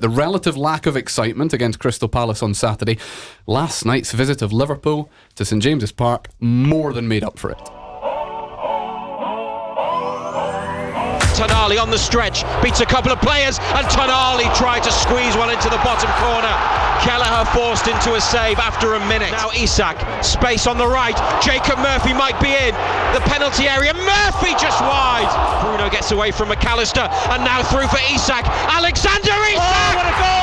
The relative lack of excitement against Crystal Palace on Saturday, last night's visit of Liverpool to St James's Park more than made up for it. Tonali on the stretch, beats a couple of players, and Tonali tried to squeeze one into the bottom corner. Kelleher forced into a save after a minute. Now Isak, space on the right, Jacob Murphy might be in the penalty area, Murphy just wide. Bruno gets away from McAllister, and now through for Isak, Alexander Isak! Oh, what a goal!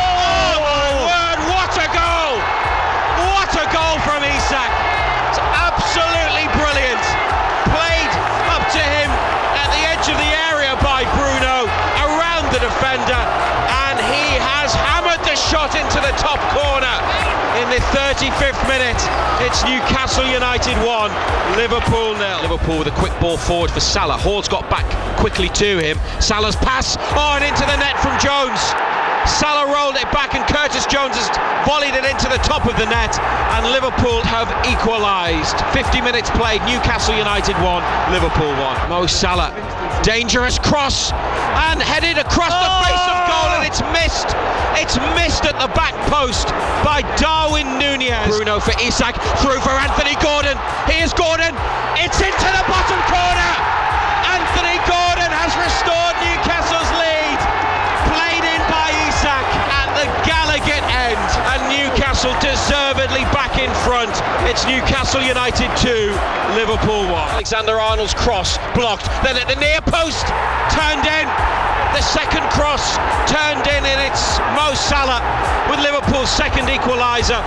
Oh my word, what a goal! What a goal from Isak! It's absolutely brilliant. Played up to him at the edge of the area by Bruno, around the defender, and he has hammered the shot into the top corner in the 35th minute. It's Newcastle United 1, Liverpool 0. Liverpool with a quick ball forward for Salah. Hall's got back quickly to him. Salah's pass, and into the net from Jones. Salah rolled it back, and Curtis Jones has volleyed it into the top of the net, and Liverpool have equalised. 50 minutes played, Newcastle United 1, Liverpool 1. Mo Salah, dangerous cross, and headed across the face of goal, and it's missed. It's missed at the back post by Darwin Núñez. Bruno for Isak, through for Anthony Gordon. Here's Gordon, it's into the bottom corner. Anthony Gordon has restored Newcastle's lead. Played in by Isak at the Gallagher end, and Newcastle deservedly back in front. It's Newcastle United 2, Liverpool 1. Alexander-Arnold's cross blocked, then at the near post, turned in. The second cross turned in, and it's Mo Salah with Liverpool's second equaliser.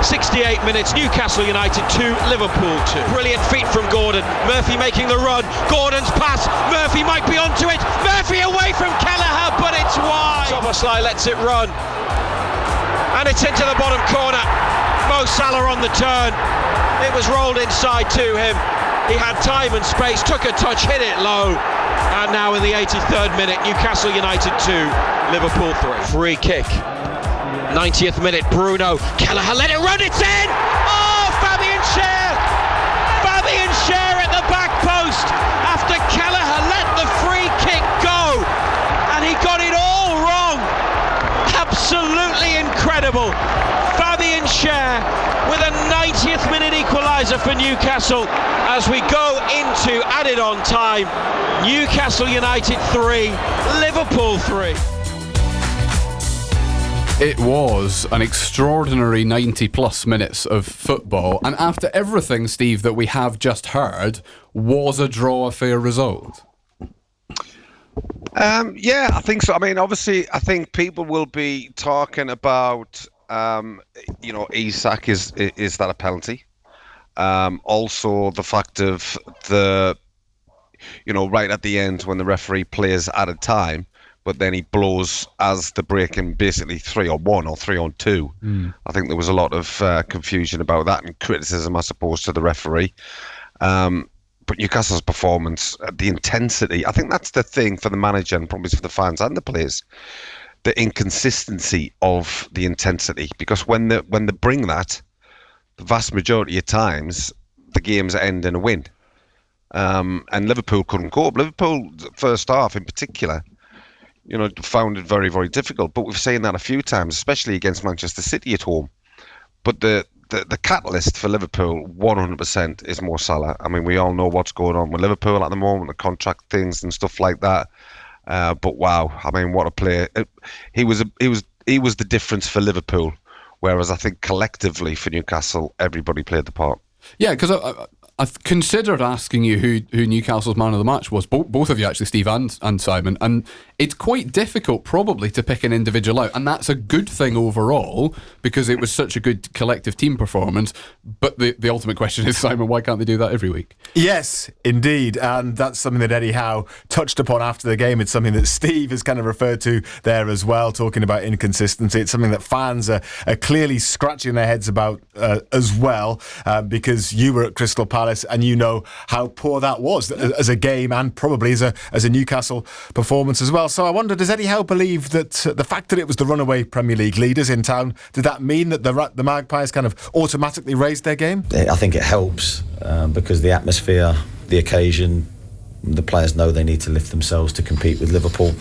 68 minutes, Newcastle United 2, Liverpool 2. Brilliant feet from Gordon. Murphy making the run. Gordon's pass. Murphy might be onto it. Murphy away from Kelleher, but it's wide. Szoboszlai lets it run, and it's into the bottom corner. Mo Salah on the turn. It was rolled inside to him. He had time and space, took a touch, hit it low. And now in the 83rd minute, Newcastle United 2, Liverpool 3. Free kick. 90th minute, Bruno. Kelleher let it run, it's in! Oh, Fabian Schär! Fabian Schär at the back post after Kelleher let the free kick go. And he got it all wrong. Absolutely incredible. Fabian Schär with a 90th minute equaliser for Newcastle as we go into added on time. Newcastle United 3, Liverpool 3. It was an extraordinary 90 plus minutes of football, and after everything, Steve, that we have just heard, was a draw a fair result? Yeah, I think so. I mean, obviously, I think people will be talking about, Isak, is that a penalty? Also, the fact of right at the end when the referee plays added time, but then he blows as the breaking basically 3-on-1 or 3-on-2. I think there was a lot of confusion about that and criticism, I suppose, to the referee. But Newcastle's performance, the intensity, I think that's the thing for the manager and probably for the fans and the players, the inconsistency of the intensity. Because when they bring that, the vast majority of times, the games end in a win. And Liverpool couldn't cope. Liverpool, first half in particular, found it very, very difficult. But we've seen that a few times, especially against Manchester City at home. But the catalyst for Liverpool, 100%, is Mo Salah. I mean, we all know what's going on with Liverpool at the moment, the contract things and stuff like that. But wow, I mean, what a player! He was the difference for Liverpool. Whereas I think collectively for Newcastle, everybody played the part. Yeah, because I've considered asking you who Newcastle's man of the match was, both of you actually, Steve and Simon, and it's quite difficult probably to pick an individual out, and that's a good thing overall because it was such a good collective team performance. But the ultimate question is, Simon, why can't they do that every week? Yes, indeed, and that's something that Eddie Howe touched upon after the game. It's something that Steve has kind of referred to there as well, talking about inconsistency. It's something that fans are clearly scratching their heads about as well, because you were at Crystal Palace and you know how poor that was as a game and probably as a Newcastle performance as well. So I wonder, does Eddie Howe believe that the fact that it was the runaway Premier League leaders in town, did that mean that the Magpies kind of automatically raised their game? I think it helps because the atmosphere, the occasion, the players know they need to lift themselves to compete with Liverpool.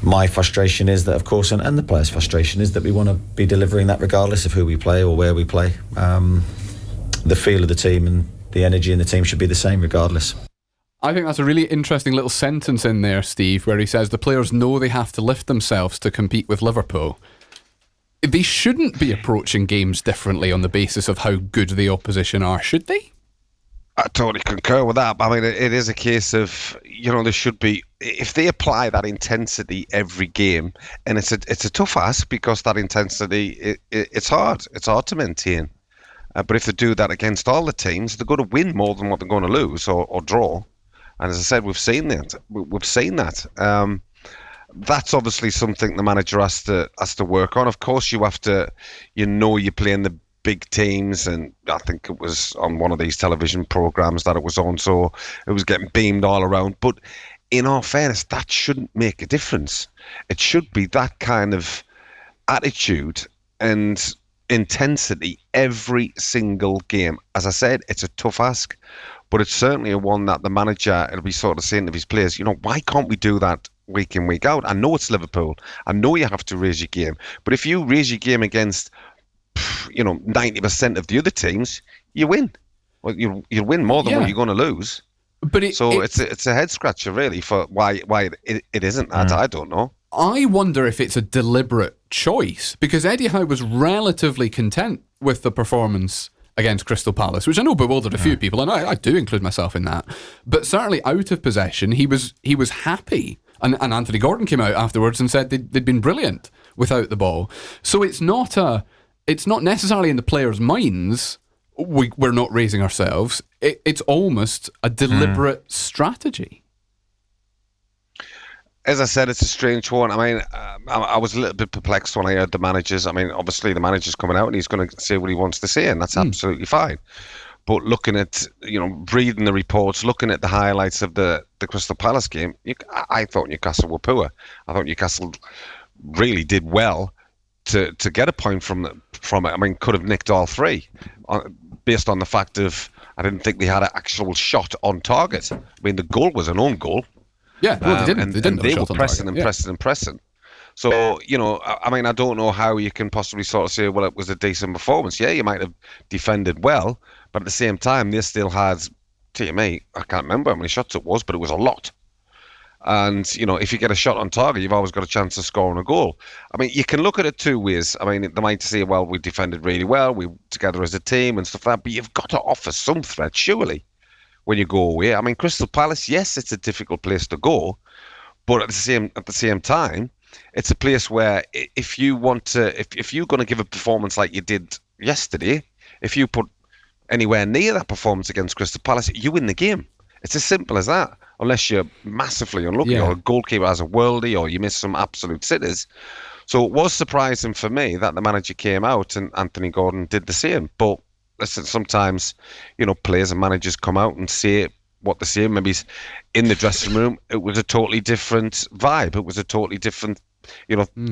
my frustration is that, of course, and the players' frustration is that we want to be delivering that regardless of who we play or where we play. The feel of the team and the energy in the team should be the same regardless. I think that's a really interesting little sentence in there, Steve, where he says the players know they have to lift themselves to compete with Liverpool. They shouldn't be approaching games differently on the basis of how good the opposition are, should they? I totally concur with that. I mean, it is a case of, there should be, if they apply that intensity every game, and it's a tough ask because that intensity, it's hard. It's hard to maintain. But if they do that against all the teams, they're going to win more than what they're going to lose or draw. And as I said, we've seen that. That's obviously something the manager has to work on. Of course, you have to, you're playing the big teams, and I think it was on one of these television programs that it was on, so it was getting beamed all around. But in all fairness, that shouldn't make a difference. It should be that kind of attitude and intensity every single game. As I said, it's a tough ask, but it's certainly a one that the manager will be sort of saying to his players, why can't we do that week in, week out? I know it's Liverpool. I know you have to raise your game. But if you raise your game against 90% of the other teams, you win. Well, you win more than what you're going to lose. But it's a head scratcher really for why it isn't that. I don't know. I wonder if it's a deliberate choice, because Eddie Howe was relatively content with the performance against Crystal Palace, which I know bewildered a few people, and I do include myself in that. But certainly out of possession, he was happy. And Anthony Gordon came out afterwards and said they'd been brilliant without the ball. So it's not necessarily in the players' minds we're not raising ourselves. It's almost a deliberate strategy. As I said, it's a strange one. I mean, I was a little bit perplexed when I heard the managers. I mean, obviously the manager's coming out and he's going to say what he wants to say, and that's absolutely fine. But looking at, reading the reports, looking at the highlights of the Crystal Palace game, I thought Newcastle were poor. I thought Newcastle really did well to get a point from it. I mean, could have nicked all three based on the fact of I didn't think they had an actual shot on target. I mean, the goal was an own goal. Yeah, well, they didn't. They were pressing and pressing and pressing. So, I mean, I don't know how you can possibly sort of say, well, it was a decent performance. Yeah, you might have defended well, but at the same time, they still had, TMA, I can't remember how many shots it was, but it was a lot. And, if you get a shot on target, you've always got a chance of scoring a goal. I mean, you can look at it two ways. I mean, they might say, well, we defended really well, we together as a team and stuff like that, but you've got to offer some threat, surely, when you go away. I mean, Crystal Palace, yes, it's a difficult place to go, but at the same time, it's a place where if you're going to give a performance like you did yesterday, if you put anywhere near that performance against Crystal Palace, you win the game. It's as simple as that, unless you're massively unlucky or a goalkeeper has a worldie or you miss some absolute sitters. So it was surprising for me that the manager came out and Anthony Gordon did the same. But listen, sometimes, players and managers come out and say what they say. Maybe in the dressing room, it was a totally different vibe. It was a totally different,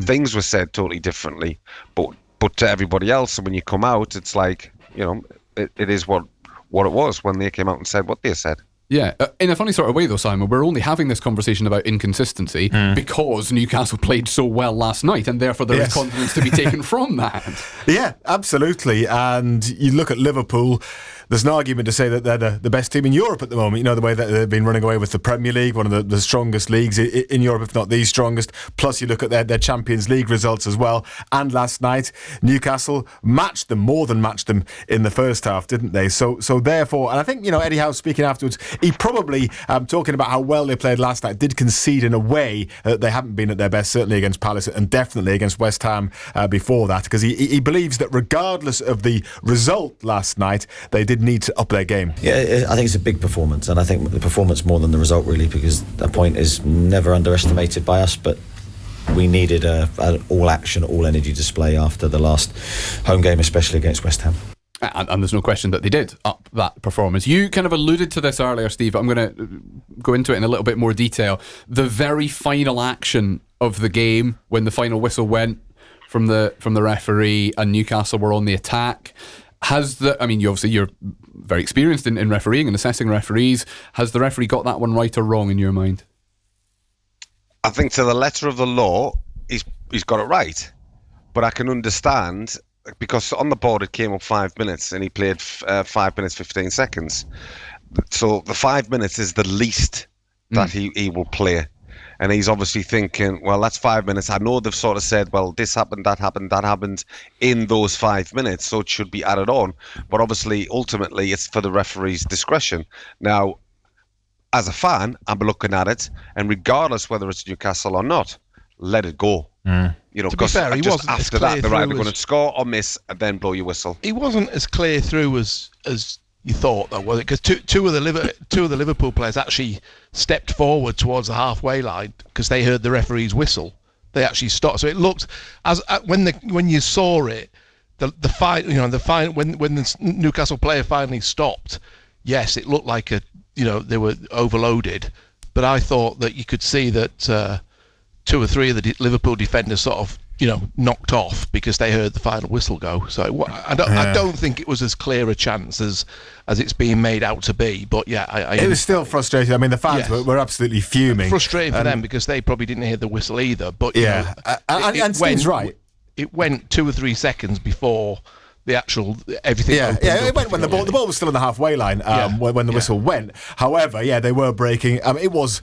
things were said totally differently. But to everybody else, when you come out, it's like, it is what it was when they came out and said what they said. Yeah, in a funny sort of way though, Simon, we're only having this conversation about inconsistency because Newcastle played so well last night, and therefore there is confidence to be taken from that. Yeah, absolutely. And you look at Liverpool, there's an argument to say that they're the best team in Europe at the moment. The way that they've been running away with the Premier League, one of the strongest leagues in Europe, if not the strongest. Plus you look at their Champions League results as well. And last night, Newcastle more than matched them in the first half, didn't they? So therefore, and I think, Eddie Howe speaking afterwards, he probably, talking about how well they played last night, did concede in a way that they haven't been at their best, certainly against Palace and definitely against West Ham before that, because he believes that regardless of the result last night, they did need to up their game. Yeah, I think it's a big performance, and I think the performance more than the result really, because that point is never underestimated by us, but we needed an all-action, all-energy display after the last home game, especially against West Ham. And there's no question that they did up that performance. You kind of alluded to this earlier, Steve. I'm going to go into it in a little bit more detail. The very final action of the game, when the final whistle went from the referee and Newcastle were on the attack, you're very experienced in refereeing and assessing referees. Has the referee got that one right or wrong in your mind? I think to the letter of the law, he's got it right. But I can understand, because on the board it came up 5 minutes and he played 5 minutes 15 seconds. So the 5 minutes is the least that he will play. And he's obviously thinking, well, that's 5 minutes. I know they've sort of said, well, this happened, that happened in those 5 minutes, so it should be added on. But obviously, ultimately, it's for the referee's discretion. Now, as a fan, I'm looking at it, and regardless whether it's Newcastle or not, let it go. You know, because just after that, they're either going to score or miss, and then blow your whistle. He wasn't as clear through as you thought, though, was it? Because two of the Liverpool players actually stepped forward towards the halfway line because they heard the referee's whistle. They actually stopped. So it looked as when you saw it, when the Newcastle player finally stopped. Yes, it looked like they were overloaded, but I thought that you could see that two or three of the Liverpool defenders sort of knocked off because they heard the final whistle go. So I don't think it was as clear a chance as it's being made out to be. But yeah, it was still frustrating. I mean, the fans were absolutely fuming. Frustrating for them because they probably didn't hear the whistle either. But and Steve's right. It went 2 or 3 seconds before the actual everything. It went when the ball was still on the halfway line when the whistle went. However, they were breaking. It was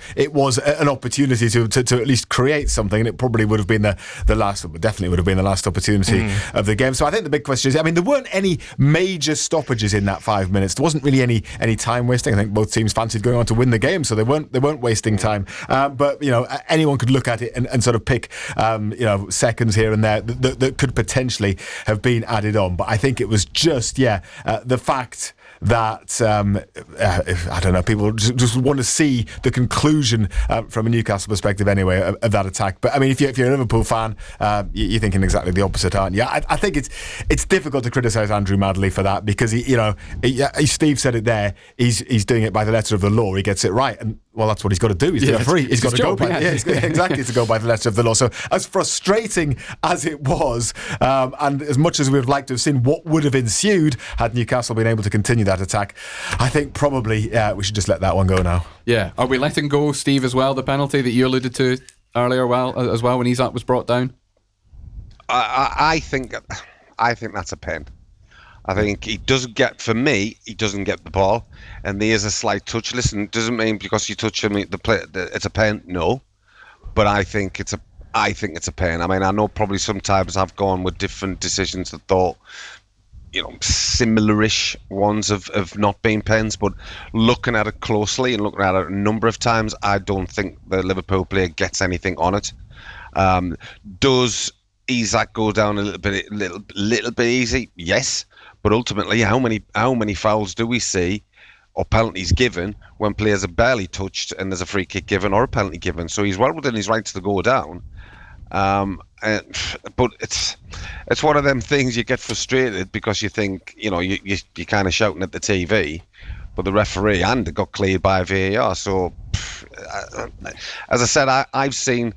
an opportunity to at least create something, and it probably would have been the last. Definitely would have been the last opportunity of the game. So I think the big question is, I mean, there weren't any major stoppages in that 5 minutes. There wasn't really any time wasting. I think both teams fancied going on to win the game, so they weren't wasting time. But anyone could look at it and sort of pick seconds here and there that could potentially have been added on. But I think it was just the fact that I don't know, people just want to see the conclusion from a Newcastle perspective anyway of that attack. But I mean, if you're a Liverpool fan, you're thinking exactly the opposite, aren't you? I think it's difficult to criticise Andrew Madley for that because Steve said it there. He's doing it by the letter of the law. He gets it right, and well, that's what he's got to do. He's the referee. He's got to go by exactly to go by the letter of the law. So as frustrating as it was, and as much as we would like to have seen what would have ensued had Newcastle been able to continue that attack, I think probably we should just let that one go now. Yeah. Are we letting go, Steve, as well, the penalty that you alluded to earlier as well when Isak was brought down? I think that's a pen. I think he doesn't get the ball, and there's a slight touch. Listen, doesn't mean because you touch him, it's a pen. No, but I think it's a pen. I mean, I know probably sometimes I've gone with different decisions that thought, similar-ish ones of not being pens, but looking at it closely and looking at it a number of times, I don't think the Liverpool player gets anything on it. Does Isak go down a little bit easy? Yes. But ultimately, how many fouls do we see or penalties given when players are barely touched and there's a free kick given or a penalty given? So he's well within his rights to go down. But it's one of them things you get frustrated because you think, you're kind of shouting at the TV, but the referee and it got cleared by VAR. So, as I said, I've seen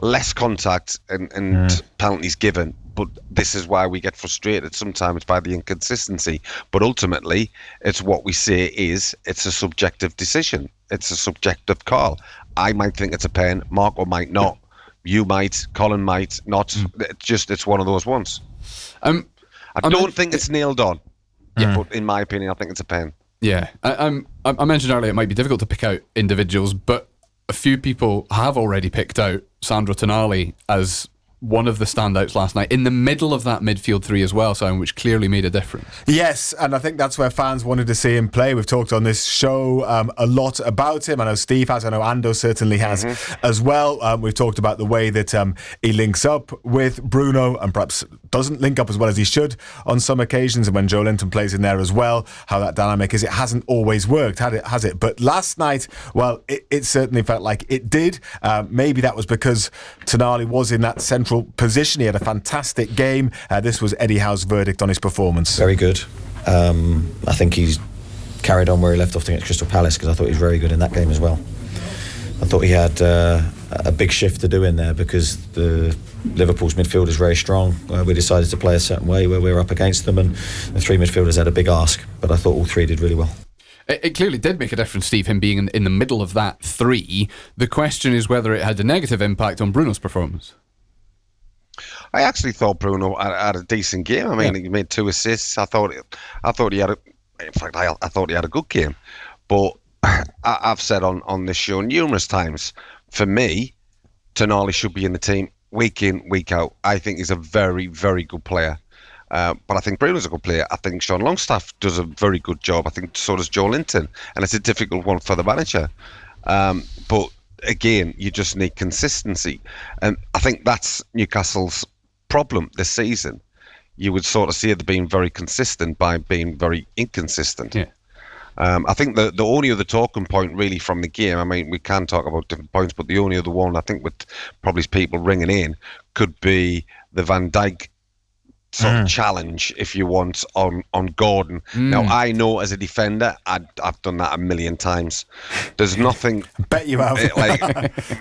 less contact and penalties given. But this is why we get frustrated sometimes by the inconsistency. But ultimately, it's what we say it's a subjective decision. It's a subjective call. I might think it's a pen. Marco might not. You might. Colin might not. It's one of those ones. I don't think it's nailed on. Yeah, but in my opinion, I think it's a pen. Yeah. I mentioned earlier it might be difficult to pick out individuals, but a few people have already picked out Sandro Tonali as one of the standouts last night in the middle of that midfield three as well, Simon, which clearly made a difference. Yes, and I think that's where fans wanted to see him play. We've talked on this show a lot about him. I know Steve has, I know Ando certainly has as well. We've talked about the way that he links up with Bruno and perhaps doesn't link up as well as he should on some occasions, and when Joe Linton plays in there as well, how that dynamic is. It hasn't always worked, has it? But last night, well, it certainly felt like it did. Maybe that was because Tonali was in that central position. He had a fantastic game. This was Eddie Howe's verdict on his performance. Very good. I think he's carried on where he left off against Crystal Palace, because I thought he was very good in that game as well. I thought he had a big shift to do in there because the Liverpool's midfield is very strong. We decided to play a certain way where we were up against them, and the three midfielders had a big ask, but I thought all three did really well. It clearly did make a difference, Steve, him being in the middle of that three. The question is whether it had a negative impact on Bruno's performance. I actually thought Bruno had a decent game. I mean, he made 2 assists. I thought he had in fact, I thought he had a good game. But I've said on this show numerous times, for me, Tonali should be in the team week in, week out. I think he's a very, very good player. But I think Bruno's a good player. I think Sean Longstaff does a very good job. I think so does Joe Linton. And it's a difficult one for the manager. But again, you just need consistency. And I think that's Newcastle's problem this season. You would sort of see it being very consistent by being very inconsistent. Yeah. I think the only other talking point really from the game, I mean, we can talk about different points, but the only other one I think with probably people ringing in could be the Van Dijk sort of challenge, if you want, on Gordon. Now, I know as a defender, I've done that a million times. There's nothing... Bet you have.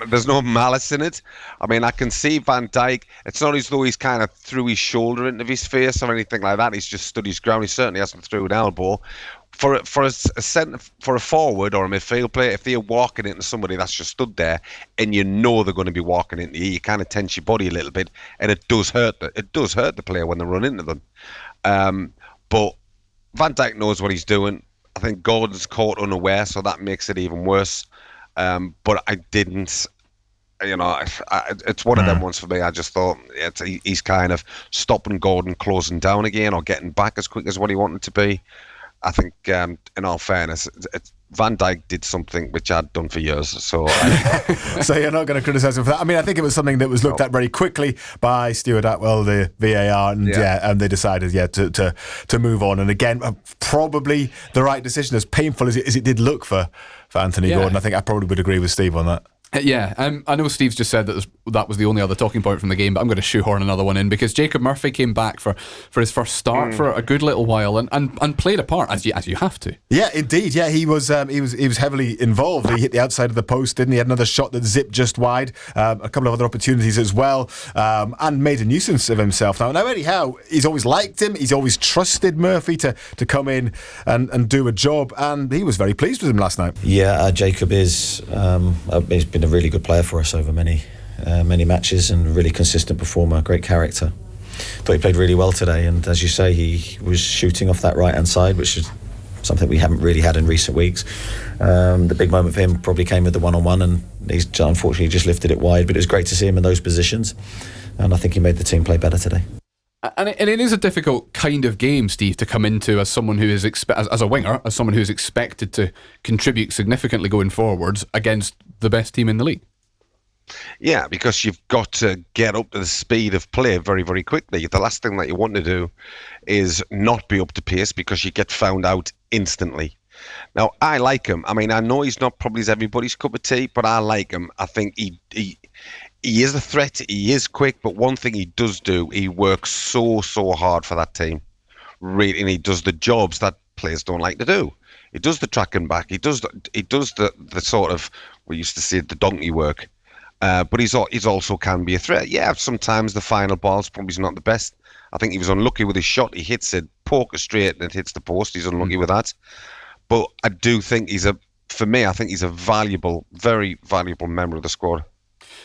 There's no malice in it. I mean, I can see Van Dijk. It's not as though he's kind of threw his shoulder into his face or anything like that. He's just stood his ground. He certainly hasn't threw an elbow. For a forward or a midfield player, if they're walking into somebody that's just stood there, and you know they're going to be walking into you, you kind of tense your body a little bit, and it does hurt the player when they run into them. But Van Dijk knows what he's doing. I think Gordon's caught unaware, so that makes it even worse. But I didn't. It's one of them ones for me. I just thought he's kind of stopping Gordon closing down again or getting back as quick as what he wanted to be. I think, in all fairness, Van Dijk did something which I'd done for years. So so you're not going to criticise him for that? I mean, I think it was something that was looked at very quickly by Stuart Atwell, the VAR, and they decided, to move on. And again, probably the right decision, as painful as it did look for Anthony Gordon. I think I probably would agree with Steve on that. Yeah, I know Steve's just said that was the only other talking point from the game, but I'm going to shoehorn another one in because Jacob Murphy came back for his first start for a good little while and played a part as you have to. Yeah, indeed. Yeah, he was heavily involved. He hit the outside of the post, didn't he? Had another shot that zipped just wide, a couple of other opportunities as well, and made a nuisance of himself. Now Eddie Howe, he's always liked him. He's always trusted Murphy to come in and do a job, and he was very pleased with him last night. Yeah, Jacob is. He's been a really good player for us over many matches and a really consistent performer, great character. Thought he played really well today, and as you say, he was shooting off that right hand side, which is something we haven't really had in recent weeks. The big moment for him probably came with the one-on-one, and he's unfortunately just lifted it wide, but it was great to see him in those positions, and I think he made the team play better today. And it is a difficult kind of game, Steve, to come into as someone who is as a winger, as someone who is expected to contribute significantly going forwards against the best team in the league. Yeah, because you've got to get up to the speed of play very, very quickly. The last thing that you want to do is not be up to pace because you get found out instantly. Now, I like him. I mean, I know he's not probably everybody's cup of tea, but I like him. I think he is a threat. He is quick, but one thing he does do, he works so hard for that team. Really, and he does the jobs that players don't like to do. He does the tracking back. He does the sort of, we used to say, the donkey work. But he's also can be a threat. Yeah, sometimes the final ball's probably not the best. I think he was unlucky with his shot. He hits it, poker straight, and it hits the post. He's unlucky with that. But I do think I think he's a valuable, very valuable member of the squad.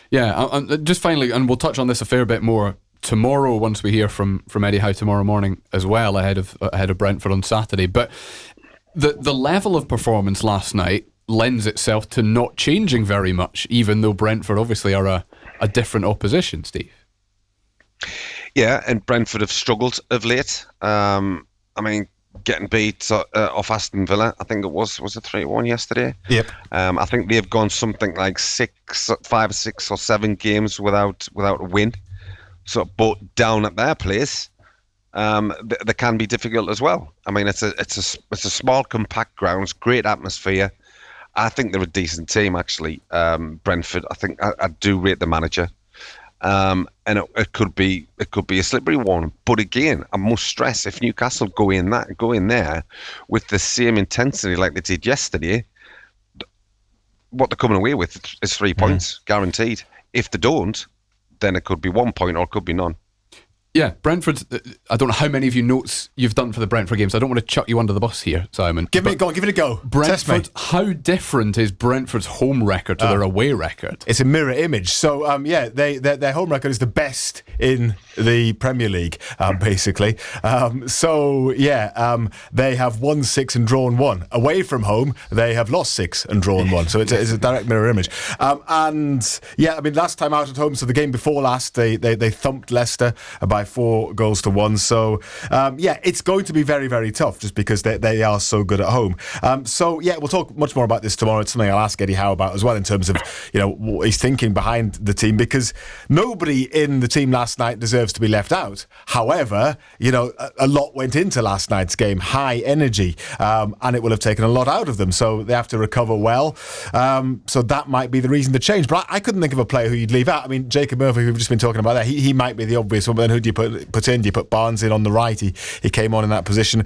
Yeah, and just finally, and we'll touch on this a fair bit more tomorrow once we hear from Eddie Howe tomorrow morning as well, ahead of Brentford on Saturday. But the level of performance last night lends itself to not changing very much, even though Brentford obviously are a different opposition, Steve. Yeah, and Brentford have struggled of late. I mean, getting beat off Aston Villa, I think it was it 3-1 yesterday? Yep. I think they've gone something like 5, 6 or 7 games without a win. So, but down at their place, they can be difficult as well. I mean, it's a small, compact grounds, great atmosphere. I think they're a decent team, actually. Brentford, I think I do rate the manager. And it could be a slippery one. But again, I must stress, if Newcastle go in there with the same intensity like they did yesterday, what they're coming away with is 3 points, guaranteed. If they don't, then it could be 1 point or it could be none. Yeah, Brentford. I don't know how many of you notes you've done for the Brentford games. I don't want to chuck you under the bus here, Simon. Give it a go. Brentford. How different is Brentford's home record to their away record? It's a mirror image. So their home record is the best in the Premier League, basically. They have won 6 and drawn 1. Away from home, they have lost 6 and drawn 1. So it's a direct mirror image. Last time out at home, so the game before last, they thumped Leicester by 4 goals to 1. So it's going to be very, very tough just because they are so good at home. We'll talk much more about this tomorrow. It's something I'll ask Eddie Howe about as well in terms of what he's thinking behind the team, because nobody in the team last night deserves to be left out. However, a lot went into last night's game, high energy, and it will have taken a lot out of them. So they have to recover well. So that might be the reason to change. But I couldn't think of a player who you'd leave out. I mean, Jacob Murphy, who we've just been talking about there, he might be the obvious one. But then who do you put in? Do you put Barnes in on the right? He came on in that position.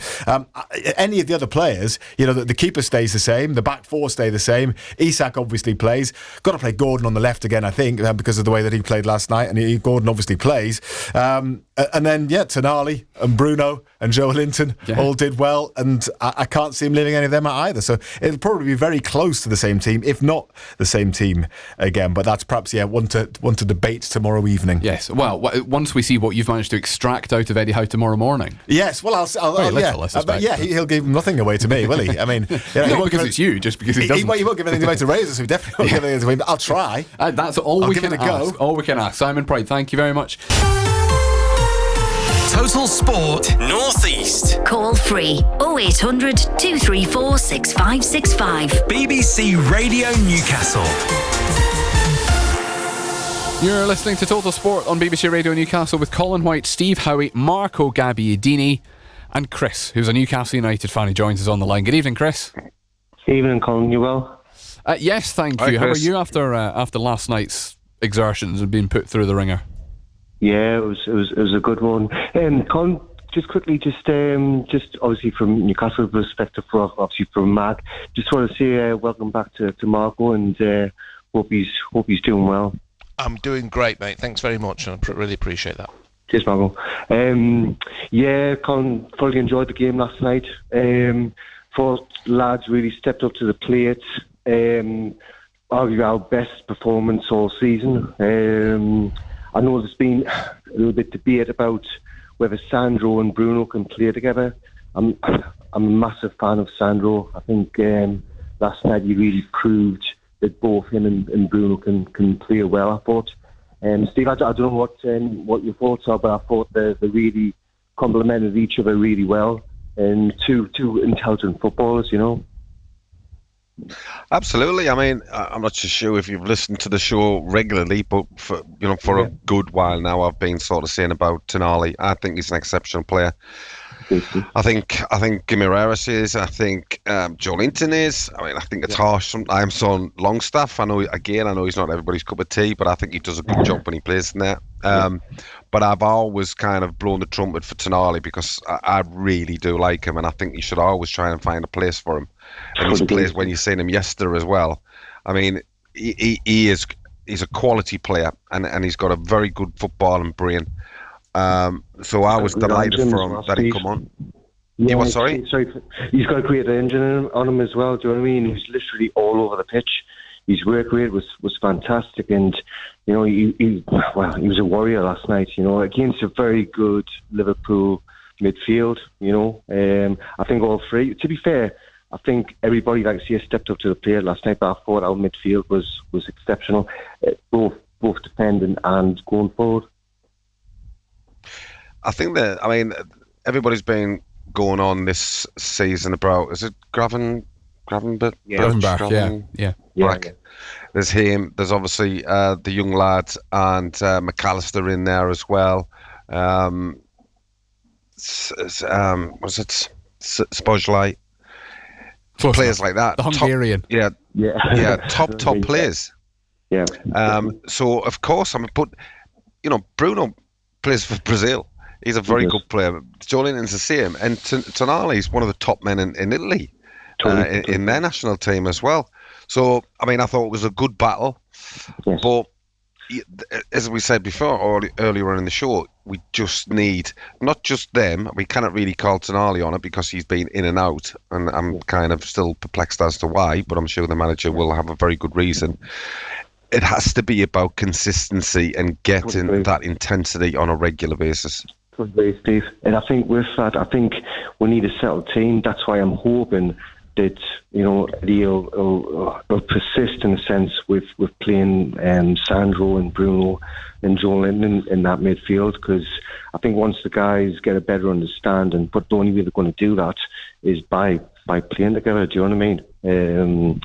Any of the other players, the keeper stays the same. The back four stay the same. Isak obviously plays. Got to play Gordon on the left again, I think, because of the way that he played last night. And Gordon obviously plays. And then, Tonali and Bruno and Joe Linton all did well. And I can't see him leaving any of them out either. So it'll probably be very close to the same team, if not the same team again. But that's perhaps, one to debate tomorrow evening. Yes. Well, once we see what you've managed to extract out of Eddie Howe tomorrow morning. Yes. Well, he'll give nothing away to me, will he? I mean, not because it's you, just because he doesn't. He won't give anything away to Razor, so he definitely won't give anything away. But I'll try. That's all we can ask. All we can ask. Simon Pride, thank you very much. Total Sport North East. Call free 0800 234 6565. BBC Radio Newcastle. You're listening to Total Sport on BBC Radio Newcastle with Colin White, Steve Howie, Marco Gabbiadini and Chris, who's a Newcastle United fan who joins us on the line. Good evening, Chris. Evening, Colin. You well? Yes, thank you. How are you after last night's exertions and being put through the ringer? Yeah, it was a good one. Colin, just quickly, just obviously from Newcastle perspective, obviously from Mark, just want to say welcome back to Marco, and hope he's doing well. I'm doing great, mate. Thanks very much, and I really appreciate that. Cheers, Marco. Colin, fully enjoyed the game last night. Thought lads really stepped up to the plate. Arguably our best performance all season. I know there's been a little bit debate about whether Sandro and Bruno can play together. I'm a massive fan of Sandro. I think last night he really proved that both him and Bruno can play well, I thought. Steve, I don't know what your thoughts are, but I thought they really complemented each other really well. And two intelligent footballers, Absolutely. I mean, I'm not so sure if you've listened to the show regularly, but for a good while now, I've been sort of saying about Tonali. I think he's an exceptional player. I think Guimaraes is. I think Joe Linton is. I mean, I think it's harsh sometimes on Longstaff. I know he's not everybody's cup of tea, but I think he does a good job when he plays in there. But I've always kind of blown the trumpet for Tonali because I really do like him, and I think you should always try and find a place for him. And he's played when you've seen him yesterday as well. I mean, he's a quality player, and he's got a very good footballing brain. So I was delighted for him that he come on. Yeah, what, sorry? He's got a great engine on him as well. Do you know what I mean? He was literally all over the pitch. His work rate was fantastic, and he was a warrior last night. Against a very good Liverpool midfield. I think all three. To be fair, I think everybody, like I say, stepped up to the plate last night. But I thought our midfield was exceptional, both defending and going forward. I think that, everybody's been going on this season about, is it Gravenberch? Yeah. There's him, there's obviously the young lad and McAllister in there as well. Was it Spojlight? Players like that. The Hungarian. Top players. Yeah. So, of course, Bruno plays for Brazil. He's a very good player. Joe Linton's the same. And Tonali's one of the top men in Italy, in their national team as well. So, I thought it was a good battle. Yes. But as we said before, or earlier on in the show, we just need not just them. We cannot really call Tonali on it because he's been in and out, and I'm kind of still perplexed as to why. But I'm sure the manager will have a very good reason. It has to be about consistency and getting that intensity on a regular basis. Totally, Steve. And I think with that, I think we need a settled team. That's why I'm hoping that, you know, he'll persist in a sense with playing Sandro and Bruno and Joe Linton in that midfield, because I think once the guys get a better understanding, but the only way they're going to do that is by playing together. Do you know what I mean?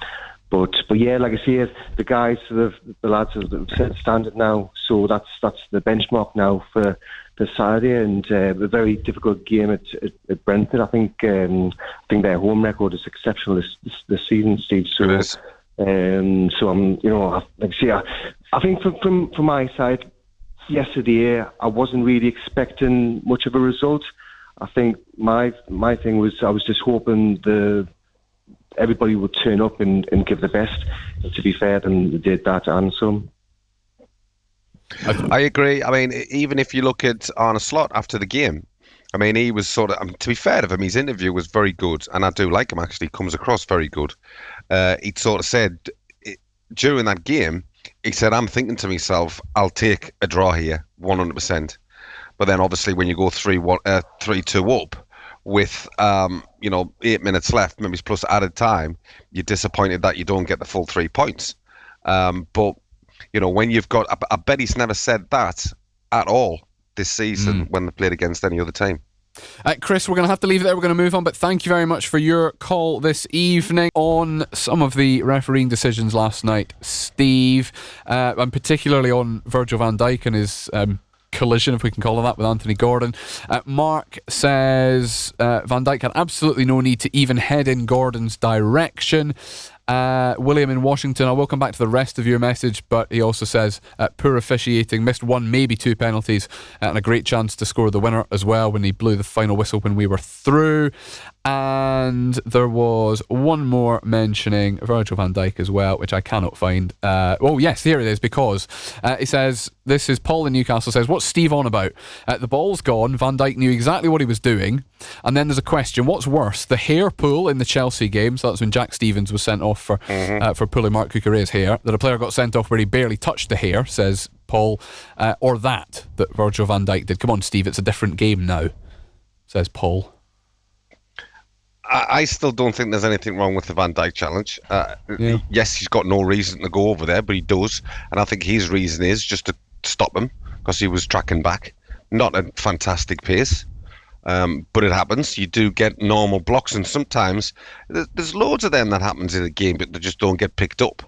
But yeah, like I say, the guys, the lads have set standard now, so that's the benchmark now for Saturday, and a very difficult game at Brentford. I think their home record is exceptional this season, Steve. So, so I'm, you know, like I say, I think from my side, yesterday I wasn't really expecting much of a result. I think my thing was I was just hoping everybody would turn up and give the best. And to be fair, and they did that and some. I agree. I mean, even if you look at Arne Slot after the game, I mean, he was sort of, to be fair to him, his interview was very good, and I do like him actually. He comes across very good. He sort of said during that game, he said, "I'm thinking to myself, I'll take a draw here, 100%." But then obviously when you go 3-2 up with 8 minutes left, maybe plus added time, you're disappointed that you don't get the full 3 points. But you know, when you've got, I bet he's never said that at all this season when they played against any other team. Chris, we're going to have to leave it there. We're going to move on, but thank you very much for your call this evening on some of the refereeing decisions last night, Steve, and particularly on Virgil van Dijk and his collision, if we can call it that, with Anthony Gordon. Mark says Van Dijk had absolutely no need to even head in Gordon's direction. William in Washington, I will come back to the rest of your message, but he also says poor officiating, missed 1, maybe 2 penalties, and a great chance to score the winner as well when he blew the final whistle when we were through. And there was one more mentioning Virgil van Dijk as well, which I cannot find. Oh yes, here it is, because he says, this is Paul in Newcastle, says, what's Steve on about? The ball's gone, Van Dijk knew exactly what he was doing, and then there's a question, what's worse, the hair pull in the Chelsea game, so that's when Jack Stevens was sent off for pulling Mark Cucurella's hair, that a player got sent off where he barely touched the hair, says Paul, or that Virgil van Dijk did. Come on, Steve, it's a different game now, says Paul. I still don't think there's anything wrong with the Van Dijk challenge. Yes, he's got no reason to go over there, but he does, and I think his reason is just to stop him because he was tracking back. Not a fantastic pace, but it happens. You do get normal blocks, and sometimes there's loads of them that happens in a game, but they just don't get picked up.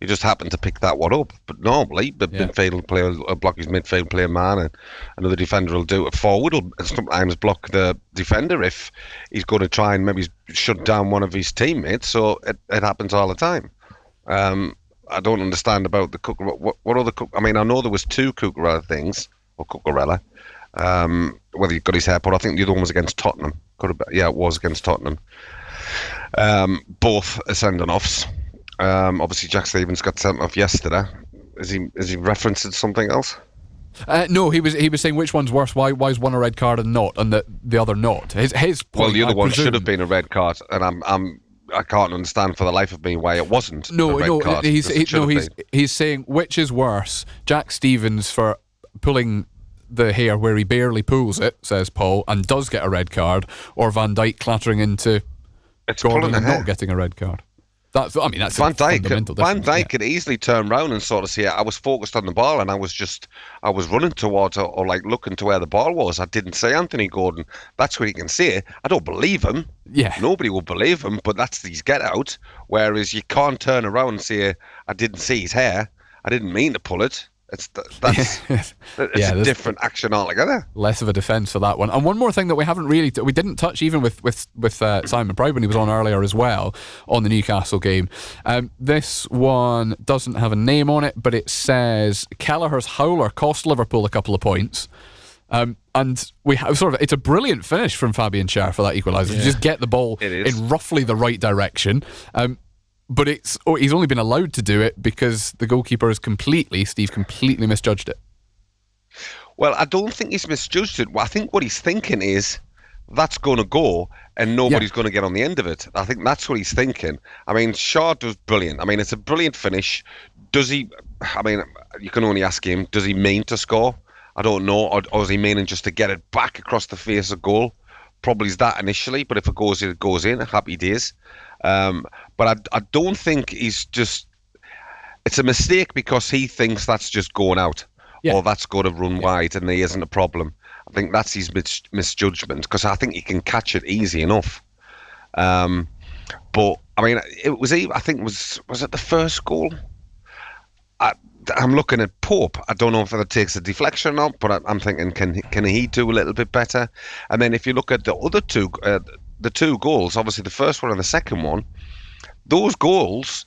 You just happen to pick that one up. But normally, the midfield player will block his midfield player man, and another defender will do it. Forward will sometimes block the defender if he's going to try and maybe shut down one of his teammates. So it happens all the time. I don't understand about the Cucurella. What other? I mean, I know there was 2 Cucurella things, or Cucurella. Whether he got his hair put, I think the other one was against Tottenham. It was against Tottenham. Both are sending offs. Obviously, Jack Stevens got sent off yesterday. Is he referencing something else? No, he was saying which one's worse. Why is one a red card and not, and the other not? His point, well, the other one should have been a red card, and I can't understand for the life of me why it wasn't. He's saying which is worse: Jack Stevens for pulling the hair where he barely pulls it, says Paul, and does get a red card, or Van Dijk clattering into Gordon and not getting a red card. That's Van Dijk could easily turn around and sort of say, I was focused on the ball and I was running towards or like looking to where the ball was. I didn't say Anthony Gordon. That's what he can say. I don't believe him. Yeah. Nobody will believe him, but that's his get out. Whereas you can't turn around and say, I didn't see his hair. I didn't mean to pull it. It's a different action altogether. Less of a defence for that one. And one more thing that we haven't really we didn't touch even with Simon Proud when he was on earlier as well on the Newcastle game. This one doesn't have a name on it, but it says Kelleher's howler cost Liverpool a couple of points. And we have it's a brilliant finish from Fabian Schär for that equaliser. You just get the ball in roughly the right direction. but he's only been allowed to do it because the goalkeeper has completely misjudged it. Well, I don't think he's misjudged it. I think what he's thinking is that's going to go and nobody's going to get on the end of it. I think that's what he's thinking. I mean, Shaw does brilliant. I mean, it's a brilliant finish. Does he? I mean, you can only ask him, does he mean to score? I don't know. Or is he meaning just to get it back across the face of goal? Probably is that initially, but if it goes in, it goes in. Happy days. But I don't think he's just... It's a mistake because he thinks that's just going out. Yeah. Or that's got to run wide and there isn't a problem. I think that's his misjudgment because I think he can catch it easy enough. But I mean, it was. I think was it the first goal? I'm looking at Pope. I don't know if that takes a deflection or not, but I'm thinking, can he do a little bit better? And then if you look at the other two, the two goals, obviously the first one and the second one, those goals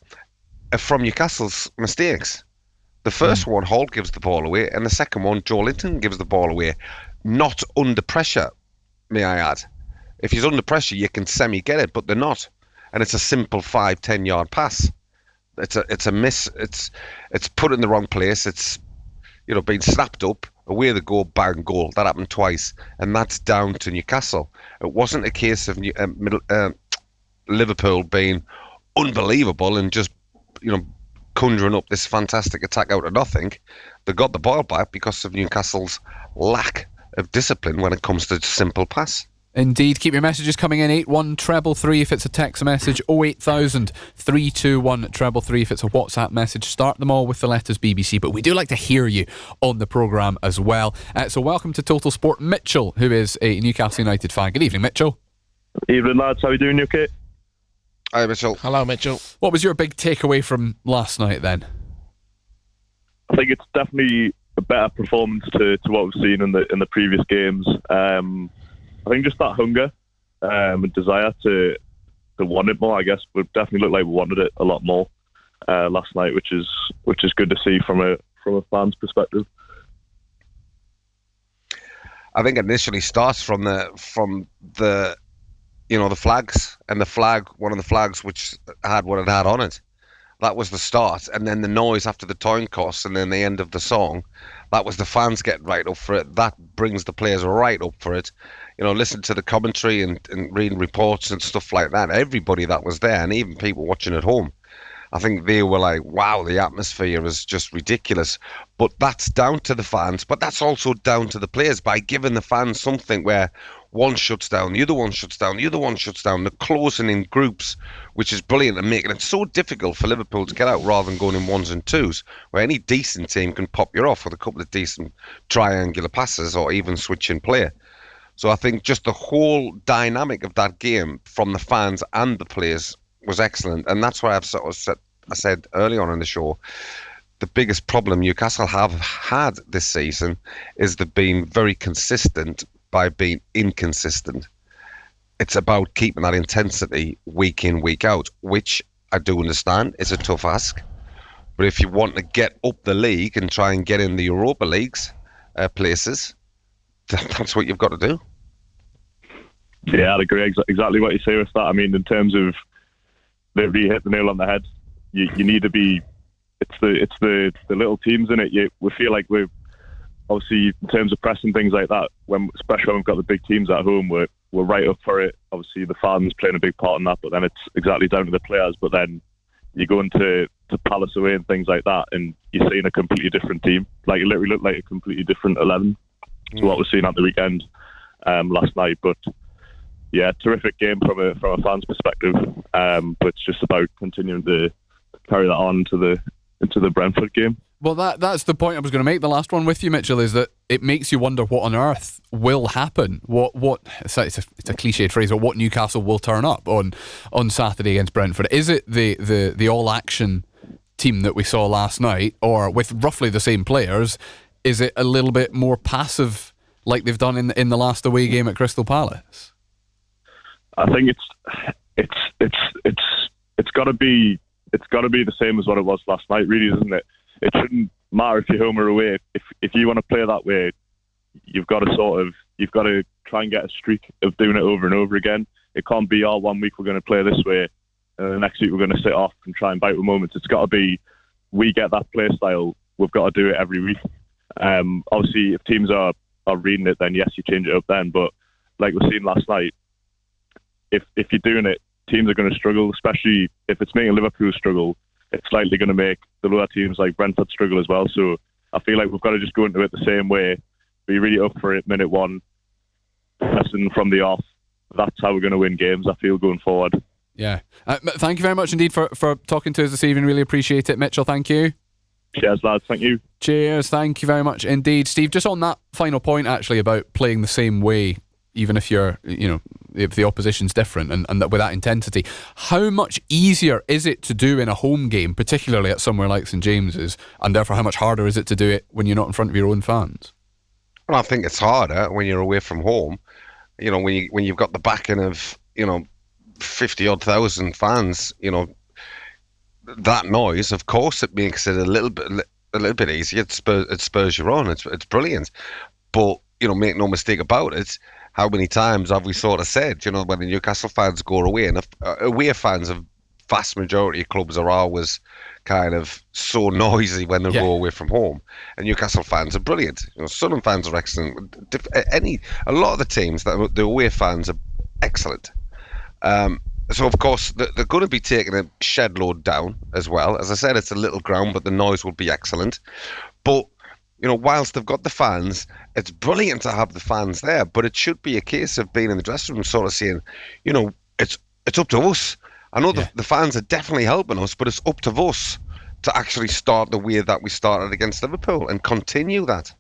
are from Newcastle's mistakes. The first one, Hall gives the ball away, and the second one, Joe Linton gives the ball away. Not under pressure, may I add. If he's under pressure, you can semi-get it, but they're not. And it's a simple 5-10 yard pass. It's a miss. It's put in the wrong place. It's been snapped up, away they go, bang, goal. That happened twice, and that's down to Newcastle. It wasn't a case of Liverpool being unbelievable and just conjuring up this fantastic attack out of nothing. They got the ball back because of Newcastle's lack of discipline when it comes to simple pass. Indeed. Keep your messages coming in. 81333 if it's a text message, 08000 321 333 if it's a WhatsApp message. Start them all with the letters BBC, but we do like to hear you on the programme as well. So welcome to Total Sport, Mitchell, who is a Newcastle United fan. Good evening, Mitchell. Evening, lads. How are you doing, you okay? Hi, Mitchell. Hello, Mitchell. What was your big takeaway from last night then? I think it's definitely a better performance to what we've seen in the previous games. I think just that hunger and desire to want it more. I guess we definitely looked like we wanted it a lot more last night, which is good to see from a fan's perspective. I think it initially starts from the the flags, and one of the flags which had what it had on it. That was the start, and then the noise after the time cost, and then the end of the song. That was the fans getting right up for it. That brings the players right up for it. Listen to the commentary and reading reports and stuff like that. Everybody that was there, and even people watching at home, I think they were like, wow, the atmosphere is just ridiculous. But that's down to the fans, but that's also down to the players by giving the fans something where one shuts down, the other one shuts down, the other one shuts down. They're closing in groups, which is brilliant and making it so difficult for Liverpool to get out rather than going in ones and twos, where any decent team can pop you off with a couple of decent triangular passes or even switching play. So I think just the whole dynamic of that game from the fans and the players was excellent. And that's why I said early on in the show, the biggest problem Newcastle have had this season is they've been very consistent by being inconsistent. It's about keeping that intensity week in, week out, which I do understand is a tough ask. But if you want to get up the league and try and get in the Europa League's places, that's what you've got to do. Yeah, I'd agree exactly what you say with that. I mean, in terms of they've really hit the nail on the head. You need to be. It's the little teams in it. We feel like we're obviously in terms of pressing things like that. Especially when we've got the big teams at home, we're right up for it. Obviously, the fans playing a big part in that, but then it's exactly down to the players. But then you go into Palace away and things like that, and you're seeing a completely different team. Like it literally looked like a completely different 11 to what we're seeing at the weekend last night. But yeah, terrific game from a fan's perspective. But it's just about continuing to carry that on into the Brentford game. Well, that's the point I was going to make. The last one with you, Mitchell, is that it makes you wonder what on earth will happen. What it's a cliched phrase, but what Newcastle will turn up on Saturday against Brentford? Is it the all action team that we saw last night, or with roughly the same players? Is it a little bit more passive, like they've done in the last away game at Crystal Palace? I think it's got to be the same as what it was last night, really, isn't it? It shouldn't matter if you're home or away. If you want to play that way, you've got to try and get a streak of doing it over and over again. It can't be 1 week we're going to play this way, and the next week we're going to sit off and try and bite with moments. It's got to be, we get that play style, we've got to do it every week. Obviously, if teams are reading it, then yes, you change it up then. But like we've seen last night, if you're doing it, teams are going to struggle, especially if it's making Liverpool struggle. It's likely going to make the lower teams like Brentford struggle as well. So I feel like we've got to just go into it the same way, be really up for it minute one, pressing from the off. That's how we're going to win games, I feel, going forward. Yeah. Thank you very much indeed for talking to us this evening. Really appreciate it, Mitchell. Thank you. Cheers, lads. Thank you. Cheers. Thank you very much indeed. Steve, just on that final point, actually, about playing the same way, even if you're, if the opposition's different and that with that intensity, how much easier is it to do in a home game, particularly at somewhere like St James's, and therefore how much harder is it to do it when you're not in front of your own fans? Well, I think it's harder when you're away from home. When you've got the backing of 50-odd thousand fans, that noise. Of course, it makes it a little bit easier. It spurs you on. It's brilliant. But make no mistake about it. How many times have we sort of said, when the Newcastle fans go away, and away fans of vast majority of clubs are always kind of so noisy when they go away from home, and Newcastle fans are brilliant. Sunderland fans are excellent. A lot of the teams that the away fans are excellent. So of course they're going to be taking a shed load down as well. As I said, it's a little ground, but the noise will be excellent. But whilst they've got the fans, it's brilliant to have the fans there. But it should be a case of being in the dressing room, sort of saying, it's up to us. I know the fans are definitely helping us, but it's up to us to actually start the way that we started against Liverpool and continue that.